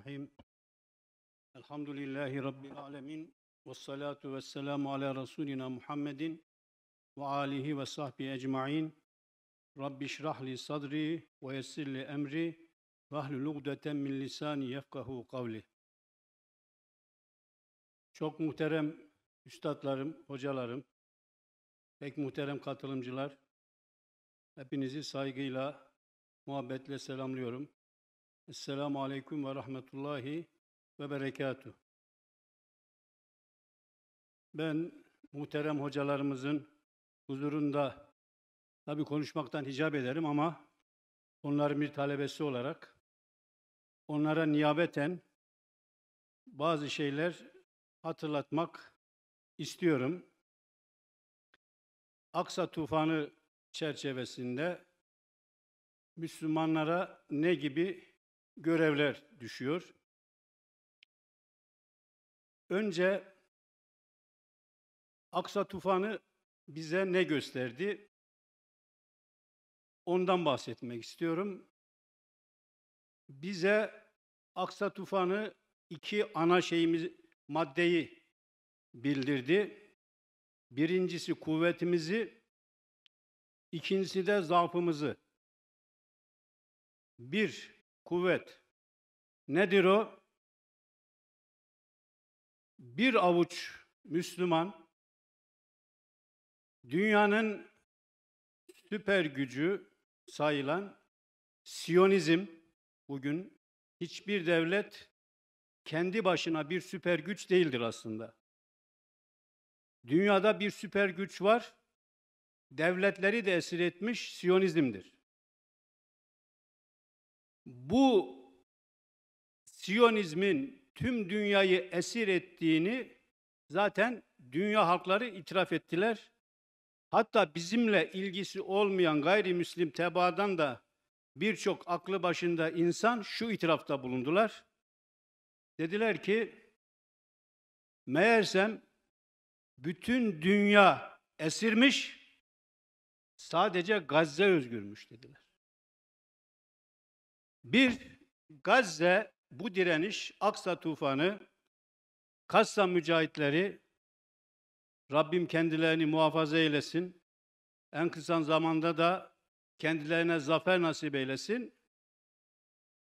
Bismillahirrahmanirrahim. Elhamdülillahi Rabbil alemin. Vessalatu vesselamu ala Resulina Muhammedin ve alihi ve sahbihi ecma'in. Rabbi şrahli sadri ve yessirli emri ve ahlul ugdeten min lisani yefkahu kavli. Çok muhterem üstadlarım, hocalarım, pek muhterem katılımcılar, hepinizi saygıyla, muhabbetle selamlıyorum. Esselamu aleyküm ve rahmetullahi ve berekatuhu. Ben muhterem hocalarımızın huzurunda tabii konuşmaktan hicap ederim ama onların bir talebesi olarak onlara niyabeten bazı şeyler hatırlatmak istiyorum. Aksa tufanı çerçevesinde Müslümanlara ne gibi görevler düşüyor? Önce Aksa tufanı bize ne gösterdi? Ondan bahsetmek istiyorum. Bize Aksa tufanı iki ana maddeyi bildirdi. Birincisi kuvvetimizi, ikincisi de zaafımızı. Bir, kuvvet. Nedir o? Bir avuç Müslüman, dünyanın süper gücü sayılan Siyonizm, bugün hiçbir devlet kendi başına bir süper güç değildir aslında. Dünyada bir süper güç var, devletleri de esir etmiş Siyonizm'dir. Bu Siyonizmin tüm dünyayı esir ettiğini zaten dünya halkları itiraf ettiler. Hatta bizimle ilgisi olmayan gayrimüslim tebaadan da birçok aklı başında insan şu itirafta bulundular. Dediler ki, meğersem bütün dünya esirmiş, sadece Gazze özgürmüş dediler. Bir, Gazze, bu direniş, Aksa tufanı, Kassam mücahitleri, Rabbim kendilerini muhafaza eylesin, en kısa zamanda da kendilerine zafer nasip eylesin,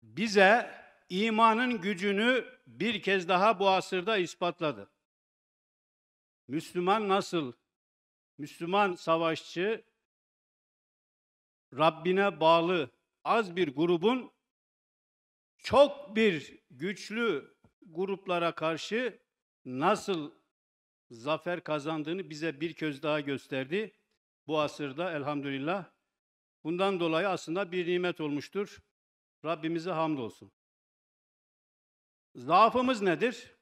bize imanın gücünü bir kez daha bu asırda ispatladı. Müslüman nasıl? Müslüman savaşçı, Rabbine bağlı az bir grubun çok bir güçlü gruplara karşı nasıl zafer kazandığını bize bir kez daha gösterdi. Bu asırda elhamdülillah. Bundan dolayı aslında bir nimet olmuştur. Rabbimize hamdolsun. Zaafımız nedir?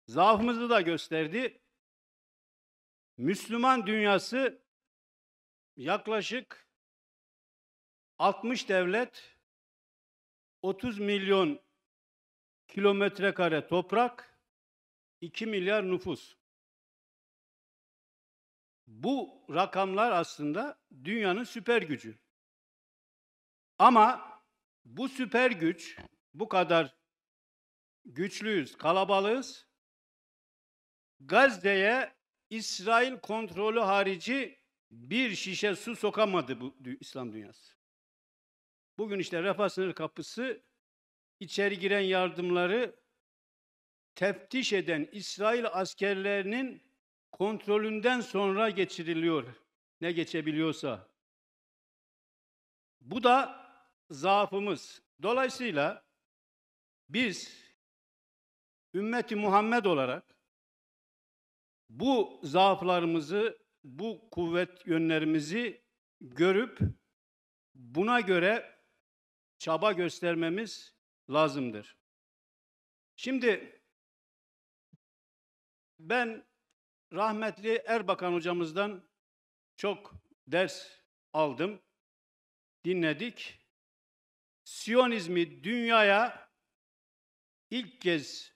Zaafımızı da gösterdi. Müslüman dünyası yaklaşık 60 devlet, 30 milyon kilometre kare toprak, 2 milyar nüfus. Bu rakamlar aslında dünyanın süper gücü. Ama bu süper güç, bu kadar güçlüyüz, kalabalığız, Gazze'ye İsrail kontrolü harici bir şişe su sokamadı bu İslam dünyası. Bugün işte Refah sınır kapısı içeri giren yardımları teftiş eden İsrail askerlerinin kontrolünden sonra geçiriliyor. Ne geçebiliyorsa. Bu da zaafımız. Dolayısıyla biz ümmeti Muhammed olarak bu zaaflarımızı, bu kuvvet yönlerimizi görüp buna göre çaba göstermemiz lazımdır. Şimdi ben rahmetli Erbakan hocamızdan çok ders aldım, dinledik. Siyonizmi dünyaya ilk kez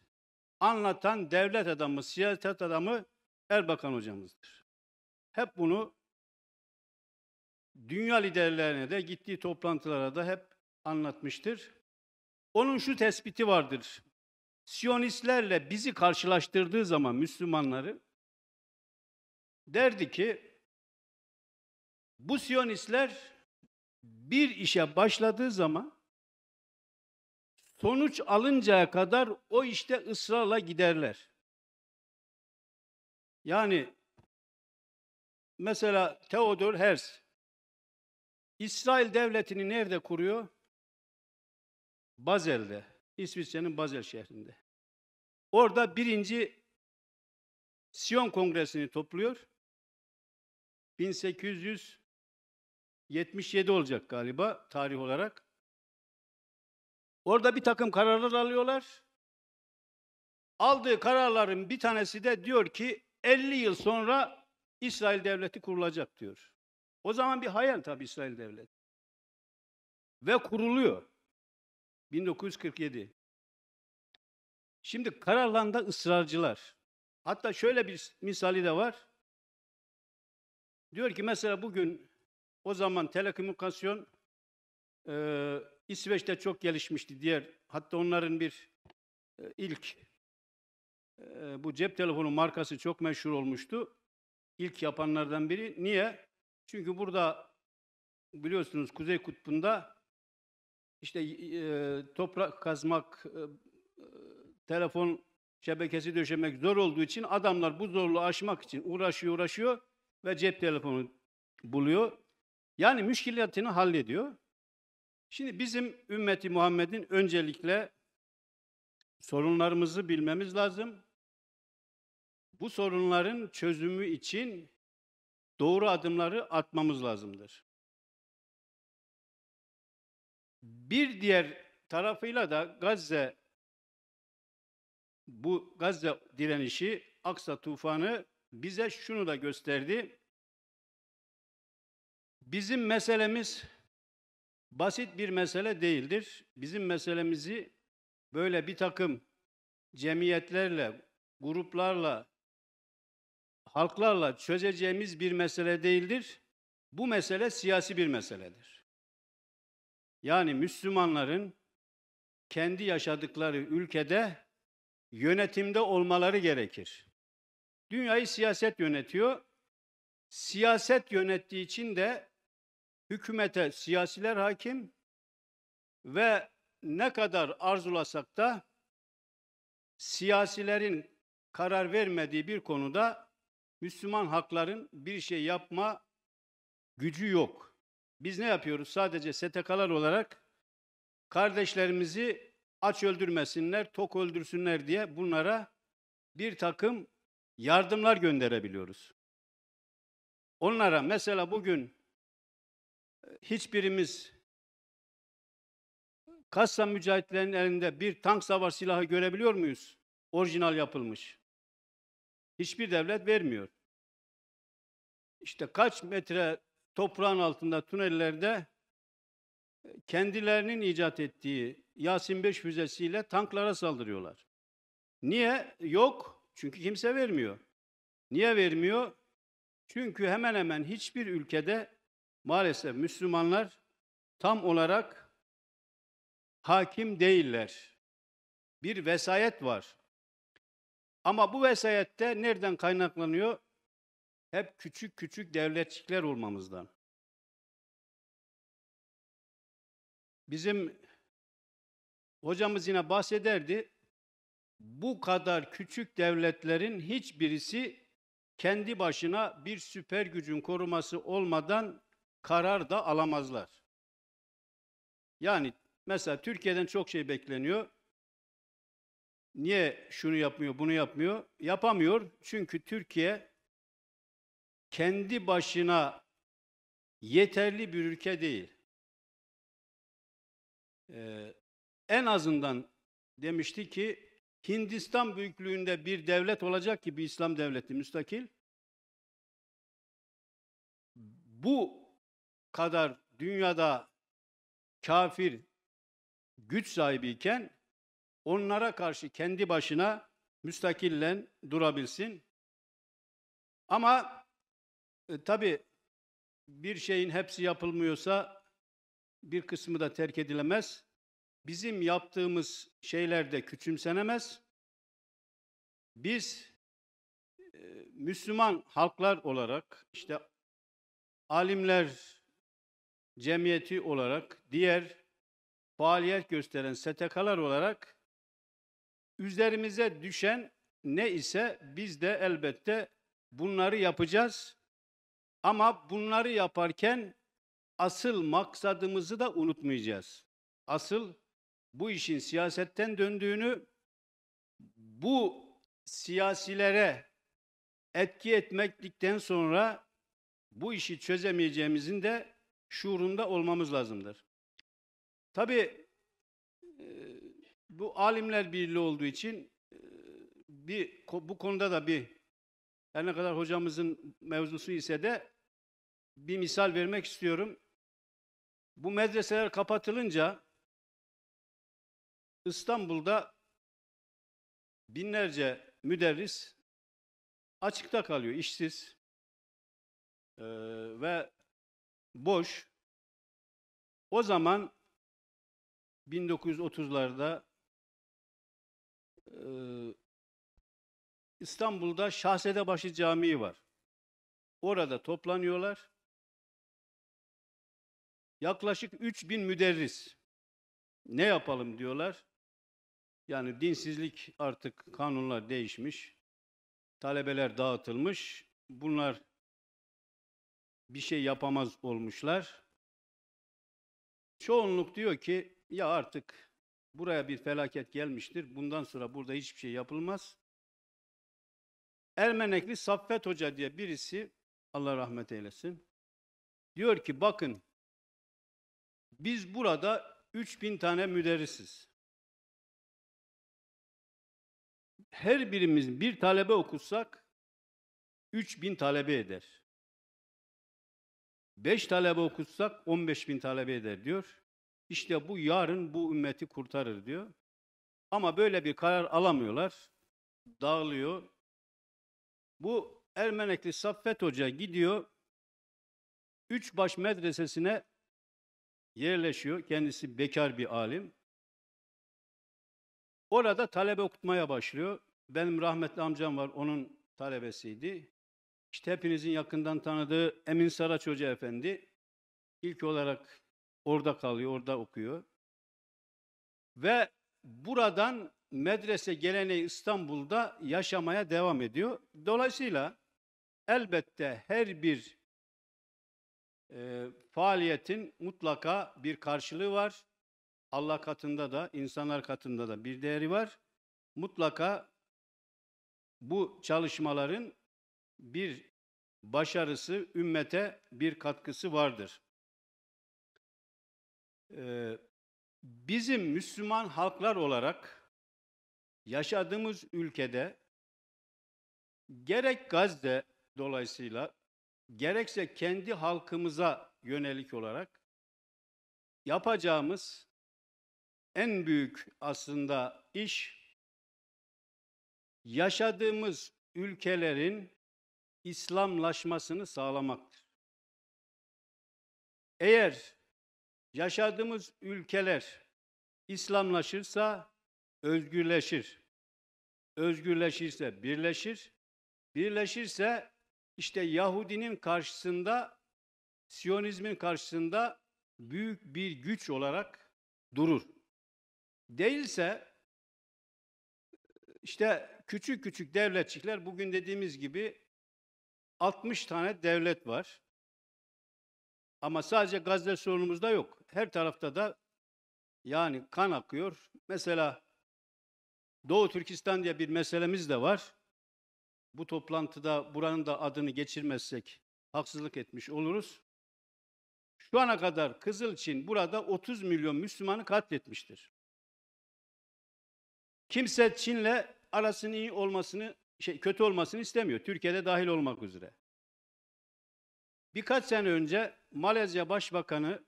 anlatan devlet adamı, siyaset adamı Erbakan hocamızdır. Hep bunu dünya liderlerine de gittiği toplantılara da hep anlatmıştır. Onun şu tespiti vardır. Siyonistlerle bizi karşılaştırdığı zaman Müslümanları derdi ki bu Siyonistler bir işe başladığı zaman sonuç alıncaya kadar o işte ısrarla giderler. Yani mesela Theodor Herzl İsrail devletini nerede kuruyor? Bazel'de. İsviçre'nin Basel şehrinde. Orada birinci Siyon Kongresi'ni topluyor. 1877 olacak galiba tarih olarak. Orada bir takım kararlar alıyorlar. Aldığı kararların bir tanesi de diyor ki 50 yıl sonra İsrail devleti kurulacak diyor. O zaman bir hayal tabii İsrail devleti. Ve kuruluyor. 1947. Şimdi kararlarında ısrarcılar. Hatta şöyle bir misali de var. Diyor ki mesela bugün o zaman telekomünikasyon İsveç'te çok gelişmişti. Hatta onların bir ilk bu cep telefonu markası çok meşhur olmuştu. İlk yapanlardan biri. Niye? Çünkü burada biliyorsunuz Kuzey Kutbu'nda işte toprak kazmak, telefon şebekesi döşemek zor olduğu için adamlar bu zorluğu aşmak için uğraşıyor ve cep telefonu buluyor. Yani müşkilatını hallediyor. Şimdi bizim ümmeti Muhammed'in öncelikle sorunlarımızı bilmemiz lazım. Bu sorunların çözümü için doğru adımları atmamız lazımdır. Bir diğer tarafıyla da bu Gazze direnişi, Aksa tufanı bize şunu da gösterdi. Bizim meselemiz basit bir mesele değildir. Bizim meselemizi böyle bir takım cemiyetlerle, gruplarla, halklarla çözeceğimiz bir mesele değildir. Bu mesele siyasi bir meseledir. Yani Müslümanların kendi yaşadıkları ülkede yönetimde olmaları gerekir. Dünyayı siyaset yönetiyor. Siyaset yönettiği için de hükümete siyasiler hakim ve ne kadar arzulasak da siyasilerin karar vermediği bir konuda Müslüman halkların bir şey yapma gücü yok. Biz ne yapıyoruz? Sadece STK'lar olarak kardeşlerimizi aç öldürmesinler, tok öldürsünler diye bunlara bir takım yardımlar gönderebiliyoruz. Onlara mesela bugün hiçbirimiz Kassam mücahitlerinin elinde bir tank savar silahı görebiliyor muyuz? Orijinal yapılmış. Hiçbir devlet vermiyor. İşte kaç metre toprağın altında tünellerde kendilerinin icat ettiği Yasin 5 füzesiyle tanklara saldırıyorlar. Niye? Yok. Çünkü kimse vermiyor. Niye vermiyor? Çünkü hemen hemen hiçbir ülkede maalesef Müslümanlar tam olarak hakim değiller. Bir vesayet var. Ama bu vesayette nereden kaynaklanıyor? Hep küçük küçük devletçikler olmamızdan. Bizim hocamız yine bahsederdi. Bu kadar küçük devletlerin hiçbirisi kendi başına bir süper gücün koruması olmadan karar da alamazlar. Yani mesela Türkiye'den çok şey bekleniyor. Niye şunu yapmıyor, bunu yapmıyor? Yapamıyor. Çünkü Türkiye kendi başına yeterli bir ülke değil. En azından demişti ki Hindistan büyüklüğünde bir devlet olacak ki bir İslam devleti müstakil. Bu kadar dünyada kafir güç sahibiyken onlara karşı kendi başına müstakillen durabilsin. Ama tabii bir şeyin hepsi yapılmıyorsa bir kısmı da terk edilemez. bizim yaptığımız şeyler de küçümsenemez. Biz Müslüman halklar olarak, işte alimler cemiyeti olarak, diğer faaliyet gösteren STK'lar olarak üzerimize düşen ne ise biz de elbette bunları yapacağız. Ama bunları yaparken asıl maksadımızı da unutmayacağız. Asıl bu işin siyasetten döndüğünü, bu siyasilere etki etmekten sonra bu işi çözemeyeceğimizin de şuurunda olmamız lazımdır. Tabii bu alimler birliği olduğu için bu konuda da her ne kadar hocamızın mevzusu ise de bir misal vermek istiyorum. Bu medreseler kapatılınca İstanbul'da binlerce müderris açıkta kalıyor, işsiz ve boş. O zaman 1930'larda İstanbul'da Şahsedebaşı Camii var. Orada toplanıyorlar. Yaklaşık 3000 müderris. Ne yapalım diyorlar. Yani dinsizlik, artık kanunlar değişmiş. Talebeler dağıtılmış. Bunlar bir şey yapamaz olmuşlar. Çoğunluk diyor ki ya artık buraya bir felaket gelmiştir. Bundan sonra burada hiçbir şey yapılmaz. Ermenekli Saffet Hoca diye birisi, Allah rahmet eylesin, diyor ki bakın biz burada 3000 tane müderrisiz. Her birimiz bir talebe okutsak 3000 talebe eder. 5 talebe okutsak 15.000 talebe eder diyor. İşte bu yarın bu ümmeti kurtarır diyor. Ama böyle bir karar alamıyorlar. Dağılıyor. Bu Ermenekli Saffet Hoca gidiyor, Üçbaş Medresesi'ne yerleşiyor. Kendisi bekar bir alim. Orada talebe okutmaya başlıyor. Benim rahmetli amcam var, onun talebesiydi. İşte hepinizin yakından tanıdığı Emin Saraç Hoca Efendi ilk olarak orada kalıyor, orada okuyor. Ve buradan medrese geleneği İstanbul'da yaşamaya devam ediyor. Dolayısıyla elbette her bir faaliyetin mutlaka bir karşılığı var. Allah katında da, insanlar katında da bir değeri var. Mutlaka bu çalışmaların bir başarısı, ümmete bir katkısı vardır. Bizim Müslüman halklar olarak yaşadığımız ülkede gerek Gazze dolayısıyla gerekse kendi halkımıza yönelik olarak yapacağımız en büyük aslında iş, yaşadığımız ülkelerin İslamlaşmasını sağlamaktır. Eğer yaşadığımız ülkeler İslamlaşırsa özgürleşir. Özgürleşirse birleşir. Birleşirse işte Yahudinin karşısında, Siyonizmin karşısında büyük bir güç olarak durur. Değilse işte küçük küçük devletçikler, bugün dediğimiz gibi 60 tane devlet var. Ama sadece Gazze sorunumuzda yok. Her tarafta da yani kan akıyor. Mesela Doğu Türkistan diye bir meselemiz de var. Bu toplantıda buranın da adını geçirmezsek haksızlık etmiş oluruz. Şu ana kadar Kızılçin burada 30 milyon Müslümanı katletmiştir. Kimse Çin'le arasının iyi olmasını, kötü olmasını istemiyor. Türkiye'de dahil olmak üzere. Birkaç sene önce Malezya Başbakanı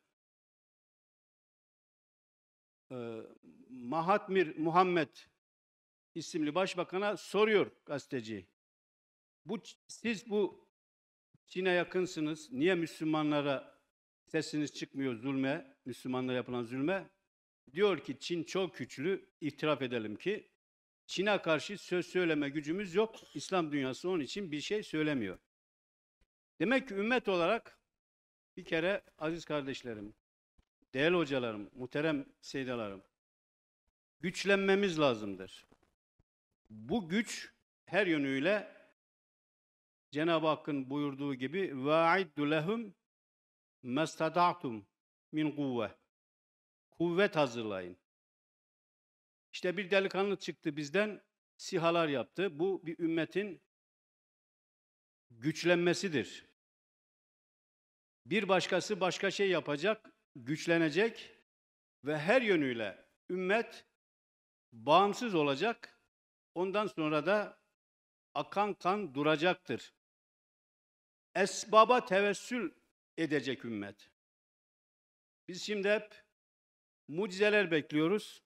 Mahathir Muhammed isimli başbakana soruyor gazeteci. Siz bu Çin'e yakınsınız. Niye Müslümanlara sesiniz çıkmıyor zulme, Müslümanlara yapılan zulme? Diyor ki Çin çok güçlü, itiraf edelim ki Çin'e karşı söz söyleme gücümüz yok. İslam dünyası onun için bir şey söylemiyor. Demek ki ümmet olarak bir kere aziz kardeşlerim, değerli hocalarım, muhterem seydalarım, güçlenmemiz lazımdır. Bu güç her yönüyle Cenab-ı Hakk'ın buyurduğu gibi وَاَعِدُّ لَهُمْ مَسْتَدَعْتُمْ min kuvve. Kuvvet hazırlayın. İşte bir delikanlı çıktı bizden, sihalar yaptı. Bu bir ümmetin güçlenmesidir. Bir başkası başka şey yapacak, güçlenecek ve her yönüyle ümmet bağımsız olacak. Ondan sonra da akan kan duracaktır. Esbaba tevessül edecek ümmet. Biz şimdi hep mucizeler bekliyoruz.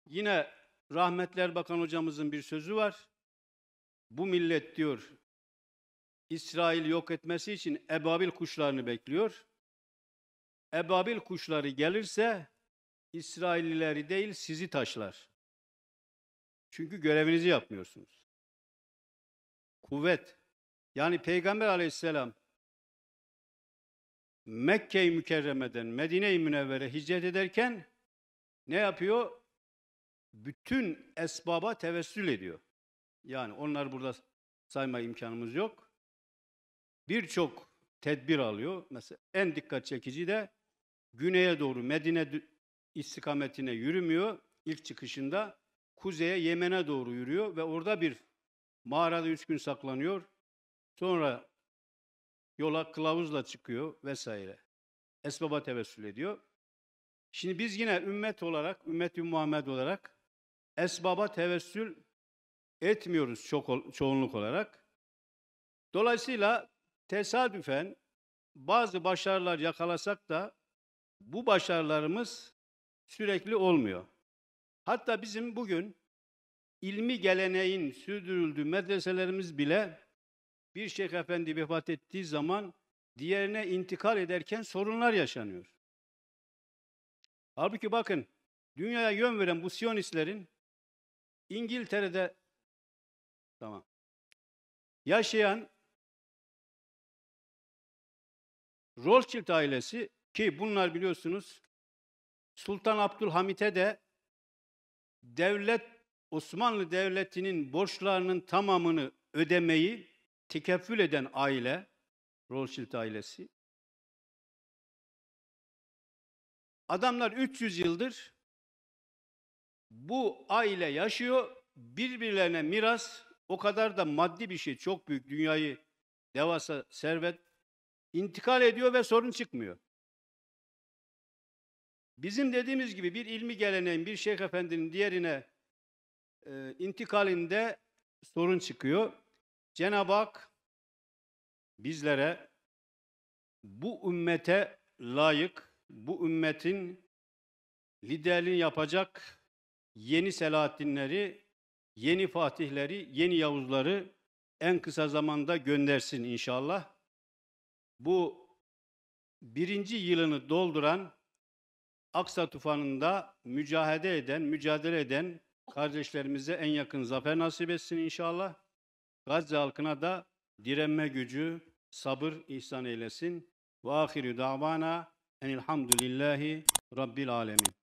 Yine rahmetli Erbakan hocamızın bir sözü var. Bu millet diyor, İsrail yok etmesi için ebabil kuşlarını bekliyor. Ebabil kuşları gelirse İsraillileri değil sizi taşlar. Çünkü görevinizi yapmıyorsunuz. Kuvvet. Yani Peygamber Aleyhisselam Mekke-i Mükerreme'den Medine-i Münevvere hicret ederken ne yapıyor? Bütün esbaba tevessül ediyor. Yani onları burada sayma imkanımız yok. Birçok tedbir alıyor. Mesela en dikkat çekici de güneye doğru Medine istikametine yürümüyor. İlk çıkışında kuzeye Yemen'e doğru yürüyor ve orada bir mağarada 3 gün saklanıyor. Sonra yola kılavuzla çıkıyor vesaire. Esbaba tevessül ediyor. Şimdi biz yine ümmet olarak, ümmet-i Muhammed olarak esbaba tevessül etmiyoruz çoğunluk olarak. Dolayısıyla tesadüfen bazı başarılar yakalasak da bu başarılarımız sürekli olmuyor. Hatta bizim bugün ilmi geleneğin sürdürüldüğü medreselerimiz bile bir şeyh efendi vefat ettiği zaman diğerine intikal ederken sorunlar yaşanıyor. Halbuki bakın, dünyaya yön veren bu Siyonistlerin İngiltere'de yaşayan Rothschild ailesi, ki bunlar biliyorsunuz Sultan Abdülhamit'e de Osmanlı Devleti'nin borçlarının tamamını ödemeyi tekeffül eden aile, Rothschild ailesi. Adamlar 300 yıldır bu aile yaşıyor, birbirlerine miras, o kadar da maddi bir şey, çok büyük, dünyayı devasa servet intikal ediyor ve sorun çıkmıyor. Bizim dediğimiz gibi bir ilmi geleneğin, bir şeyh efendinin diğerine intikalinde sorun çıkıyor. Cenab-ı Hak bizlere bu ümmete layık, bu ümmetin liderliğini yapacak yeni Selahaddinleri, yeni Fatihleri, yeni Yavuzları en kısa zamanda göndersin inşallah. Bu 1. yılını dolduran Aksa tufanında mücadele eden kardeşlerimize en yakın zafer nasip etsin inşallah. Gazze halkına da direnme gücü, sabır ihsan eylesin. Ve ahiru davana enilhamdülillahi rabbil alemin.